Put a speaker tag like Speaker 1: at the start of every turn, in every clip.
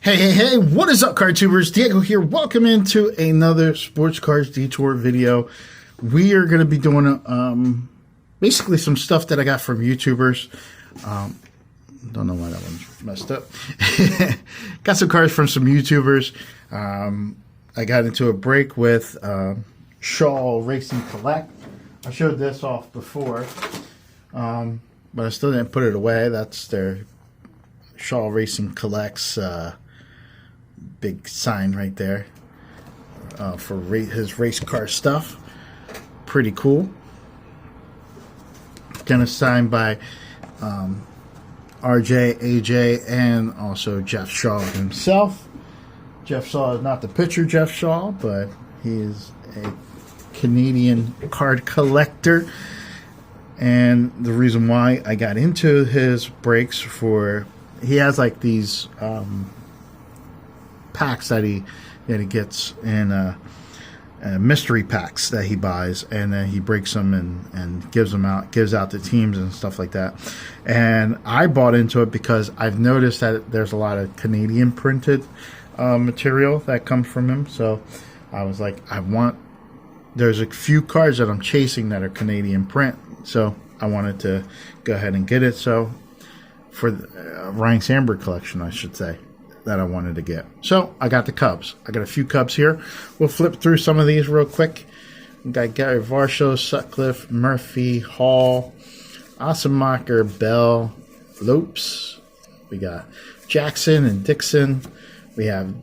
Speaker 1: Hey, what is up, card tubers? Diego here. Welcome into another Sports Cards Detour video. We are going to be doing basically some stuff that I got from YouTubers. Don't know why that one's messed up. Got some cards from some YouTubers. I got into a break with Shaw Racing Collect. I showed this off before, but I still didn't put it away. That's their Shaw Racing Collects big sign right there for his race car stuff. Pretty cool. Gonna signed by RJ, AJ, and also Jeff Shaw himself. Jeff Shaw is not the pitcher Jeff Shaw, but he is a Canadian card collector. And the reason why I got into his breaks he has like these packs that he gets in mystery packs that he buys, and then he breaks them and gives out to teams and stuff like that. And I bought into it because I've noticed that there's a lot of Canadian printed material that comes from him. So I was like, there's a few cards that I'm chasing that are Canadian print, so I wanted to go ahead and get it. So for the Ryne Sandberg collection, I should say, that I wanted to get. So I got the Cubs. I got a few Cubs here. We'll flip through some of these real quick. We got Gary Varsho, Sutcliffe, Murphy, Hall, Osemacher, Bell, Lopes. We got Jackson and Dixon. We have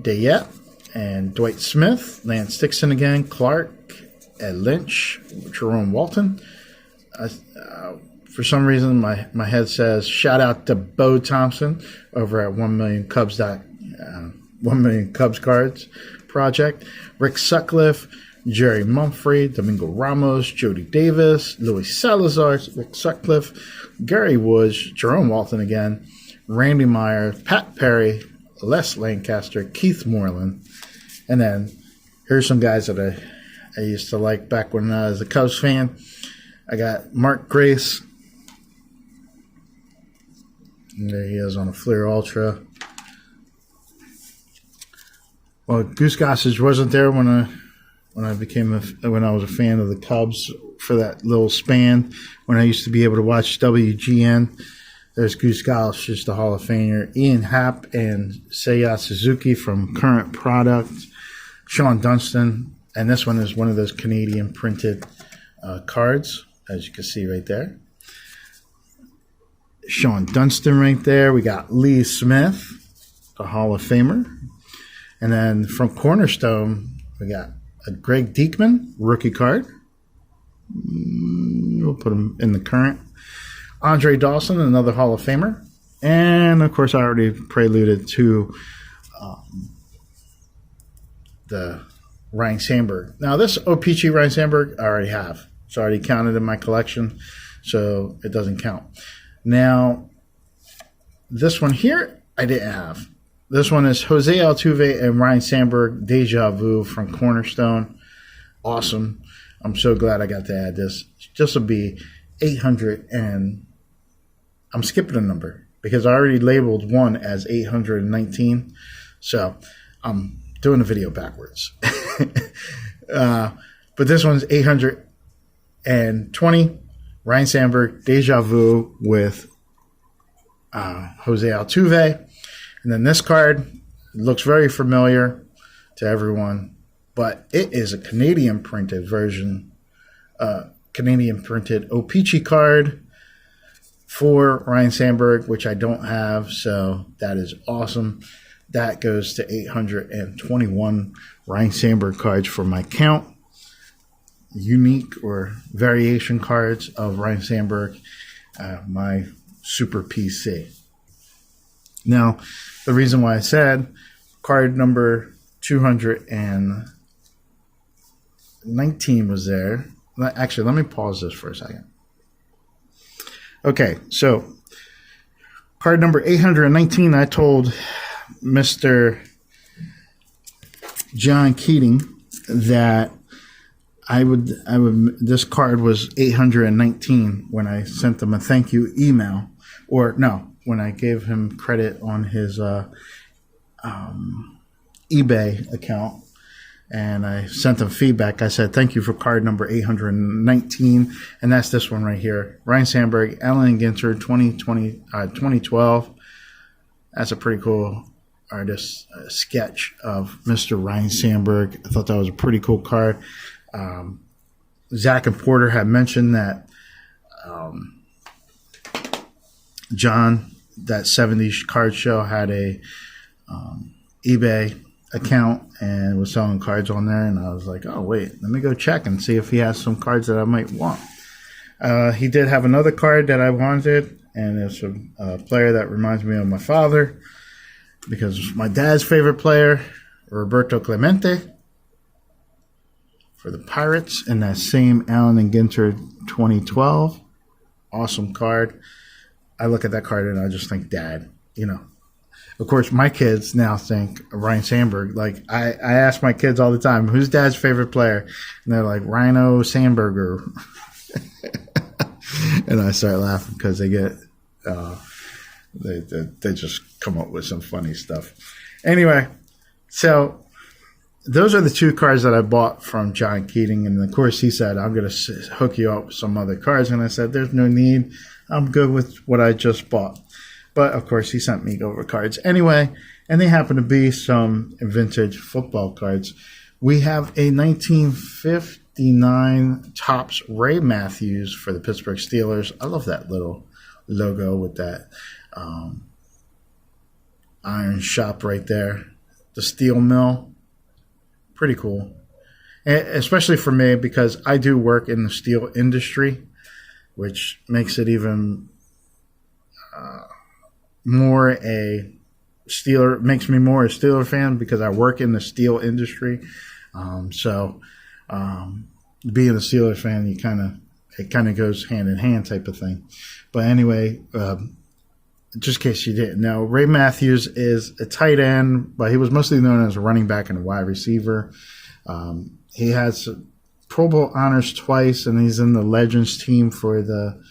Speaker 1: Dayette and Dwight Smith, Lance Dixon again, Clark, Ed Lynch, Jerome Walton. For some reason, my head says shout out to Bo Thompson over at 1 Million Cubs 1 Million Cubs Cards Project. Rick Sutcliffe, Jerry Mumphrey, Domingo Ramos, Jody Davis, Louis Salazar, Rick Sutcliffe, Gary Woods, Jerome Walton again, Randy Meyer, Pat Perry, Les Lancaster, Keith Moreland. And then here's some guys that I used to like back when I was a Cubs fan. I got Mark Grace. And there he is on a Fleer Ultra. Well, Goose Gossage wasn't there when I was a fan of the Cubs for that little span when I used to be able to watch WGN. There's Goose Gossage, the Hall of Famer, Ian Happ and Seiya Suzuki from Current Product, Sean Dunston, and this one is one of those Canadian printed cards, as you can see right there. Sean Dunston right there. We got Lee Smith, the Hall of Famer. And then from Cornerstone, we got a Greg Diekman, rookie card. We'll put him in the current. Andre Dawson, another Hall of Famer. And, of course, I already preluded to the Ryne Sandberg. Now, this OPC Ryne Sandberg I already have. It's already counted in my collection, so it doesn't count. Now, this one here, I didn't have. This one is Jose Altuve and Ryne Sandberg, Deja Vu from Cornerstone. Awesome. I'm so glad I got to add this. This will be 800 and I'm skipping a number because I already labeled one as 819. So I'm doing the video backwards. But this one's 820. Ryne Sandberg, Deja Vu with Jose Altuve. And then this card looks very familiar to everyone, but it is a Canadian printed version, Canadian printed OPC card for Ryne Sandberg, which I don't have, so that is awesome. That goes to 821 Ryne Sandberg cards for my count. Unique or variation cards of Ryne Sandberg, my Super PC. Now, the reason why I said card number 219 was there. Actually, let me pause this for a second. Okay, so card number 819, I told Mr. John Keating that this card was 819 when I sent them a thank you email, or no, when I gave him credit on his eBay account, and I sent them feedback. I said, thank you for card number 819, and that's this one right here. Ryne Sandberg, Allen Ginter, 2012. That's a pretty cool artist sketch of Mr. Ryne Sandberg. I thought that was a pretty cool card. Zach and Porter had mentioned that John, that 70's card show, had a eBay account and was selling cards on there, and I was like, oh wait, let me go check and see if he has some cards that I might want. He did have another card that I wanted, and it's a player that reminds me of my father, because my dad's favorite player, Roberto Clemente, for the Pirates, in that same Allen and Ginter 2012. Awesome card. I look at that card and I just think dad, you know. Of course, my kids now think Ryne Sandberg. Like, I ask my kids all the time, who's dad's favorite player? And they're like, Ryne Sandberg. And I start laughing because they get, they just come up with some funny stuff. Anyway, so those are the two cards that I bought from John Keating. And of course, he said, I'm going to hook you up with some other cards. And I said, there's no need. I'm good with what I just bought. But, of course, he sent me over cards anyway, and they happen to be some vintage football cards. We have a 1959 Topps Ray Matthews for the Pittsburgh Steelers. I love that little logo with that iron shop right there. The steel mill. Pretty cool. And especially for me, because I do work in the steel industry, which makes it even more a Steeler, makes me more a Steeler fan because I work in the steel industry. So being a Steeler fan, it kind of goes hand in hand type of thing. But anyway, just in case you didn't know, Ray Matthews is a tight end, but he was mostly known as a running back and a wide receiver. He has Pro Bowl honors twice, and he's in the Legends team for the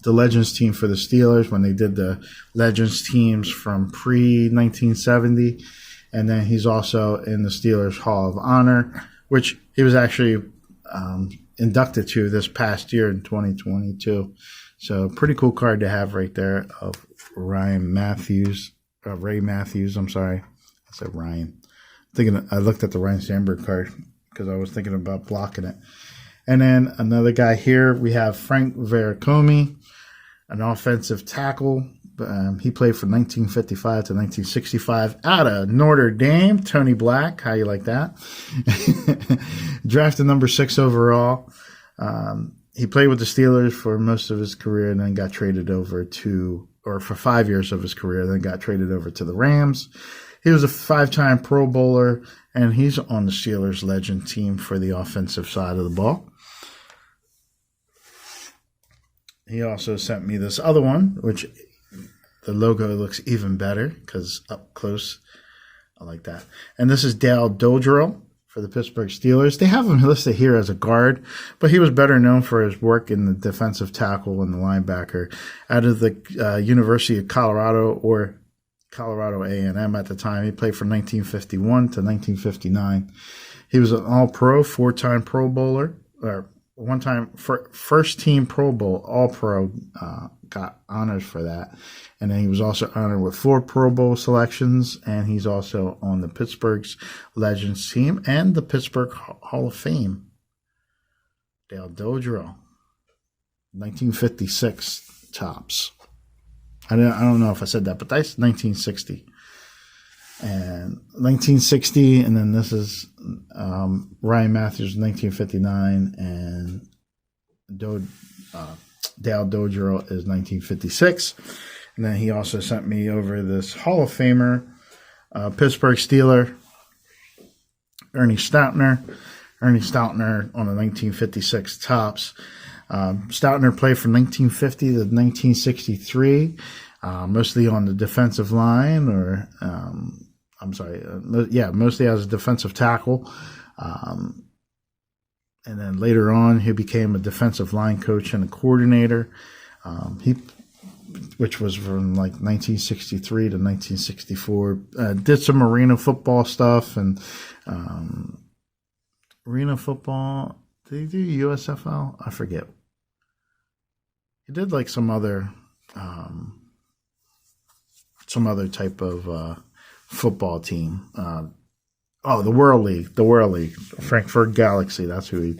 Speaker 1: Legends team for the Steelers when they did the Legends teams from pre-1970. And then he's also in the Steelers Hall of Honor, which he was actually inducted to this past year in 2022. So pretty cool card to have right there of Ray Matthews. I'm sorry. I said Ryan. I looked at the Ryne Sandberg card because I was thinking about blocking it. And then another guy here, we have Frank Vercomi, an offensive tackle. He played from 1955 to 1965 out of Notre Dame. Tony Black, how you like that? Drafted number 6 overall. He played with the Steelers for most of his career and then got traded over for 5 years of his career, then got traded over to the Rams. He was a 5-time Pro Bowler, and he's on the Steelers Legend team for the offensive side of the ball. He also sent me this other one, which the logo looks even better because up close, I like that. And this is Dale Dodrill for the Pittsburgh Steelers. They have him listed here as a guard, but he was better known for his work in the defensive tackle and the linebacker out of the University of Colorado, or Colorado A&M at the time. He played from 1951 to 1959. He was an All-Pro, 4-time Pro Bowler, or one-time first-team Pro Bowl, All-Pro, got honors for that. And then he was also honored with 4 Pro Bowl selections, and he's also on the Pittsburgh's Legends team and the Pittsburgh Hall of Fame. Dale Dodrill, 1956 Topps. I don't know if I said that, but that's 1960. And 1960, and then this is Ryan Matthews, 1959, and Dale Dodrill is 1956. And then he also sent me over this Hall of Famer, Pittsburgh Steeler, Ernie Stautner. Ernie Stautner on the 1956 Topps. Stautner played from 1950 to 1963, mostly on the defensive line, mostly as a defensive tackle. And then later on, he became a defensive line coach and a coordinator. He which was from like 1963 to 1964. Did some arena football stuff and arena football. Did he do USFL? I forget. He did like some other type of football team. The World League, Frankfurt Galaxy. That's who he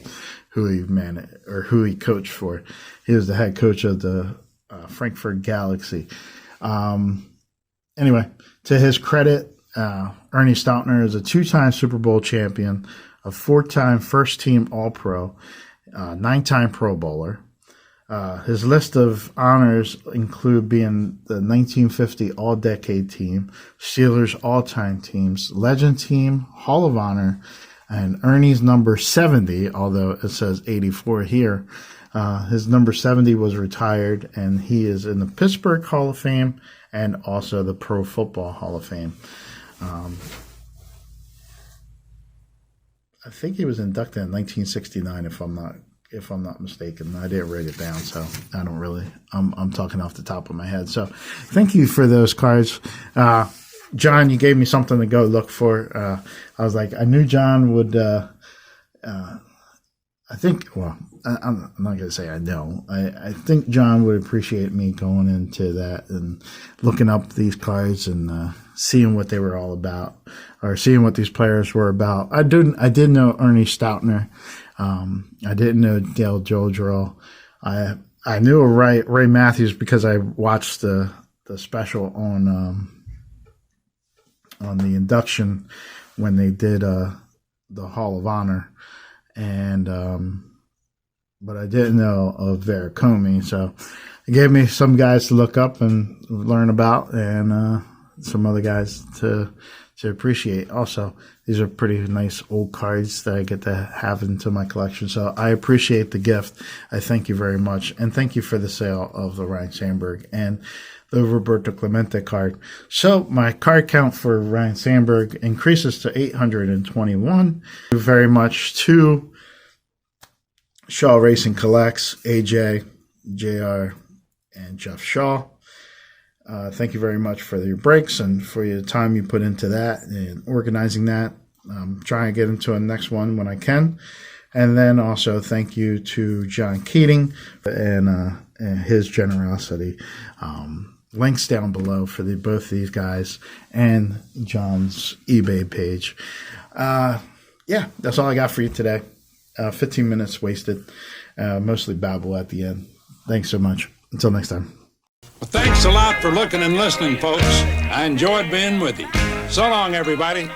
Speaker 1: managed or who he coached for. He was the head coach of the Frankfurt Galaxy. Anyway, to his credit, Ernie Stautner is a 2-time Super Bowl champion, a 4-time first-team All-Pro, 9-time Pro Bowler. His list of honors include being the 1950 All-Decade Team, Steelers All-Time Teams, Legend Team, Hall of Honor, and Ernie's number 70, although it says 84 here. His number 70 was retired, and he is in the Pittsburgh Hall of Fame and also the Pro Football Hall of Fame. I think he was inducted in 1969, if I'm not mistaken. I didn't write it down, so I don't really. I'm talking off the top of my head. So, thank you for those cards, John. You gave me something to go look for. I was like, I knew John would. I think. Well, I'm not going to say I know. I think John would appreciate me going into that and looking up these cards and seeing what they were all about, or seeing what these players were about. I did know Ernie Stautner. I didn't know Dale Jodrell. I knew Ray Matthews because I watched the special on the induction when they did the Hall of Honor, and but I didn't know of Veracombe, so it gave me some guys to look up and learn about, and some other guys to appreciate. Also, these are pretty nice old cards that I get to have into my collection. So I appreciate the gift. I thank you very much. And thank you for the sale of the Ryne Sandberg and the Roberto Clemente card. So my card count for Ryne Sandberg increases to 821. Thank you very much to Shaw Racing Collects, AJ, JR, and Jeff Shaw. Thank you very much for your breaks and for your time you put into that and organizing that. Trying to get into a next one when I can. And then also thank you to John Keating and his generosity. Links down below for both these guys and John's eBay page. Yeah, that's all I got for you today. 15 minutes wasted. Mostly babble at the end. Thanks so much. Until next time.
Speaker 2: Well, thanks a lot for looking and listening, folks. I enjoyed being with you. So long, everybody.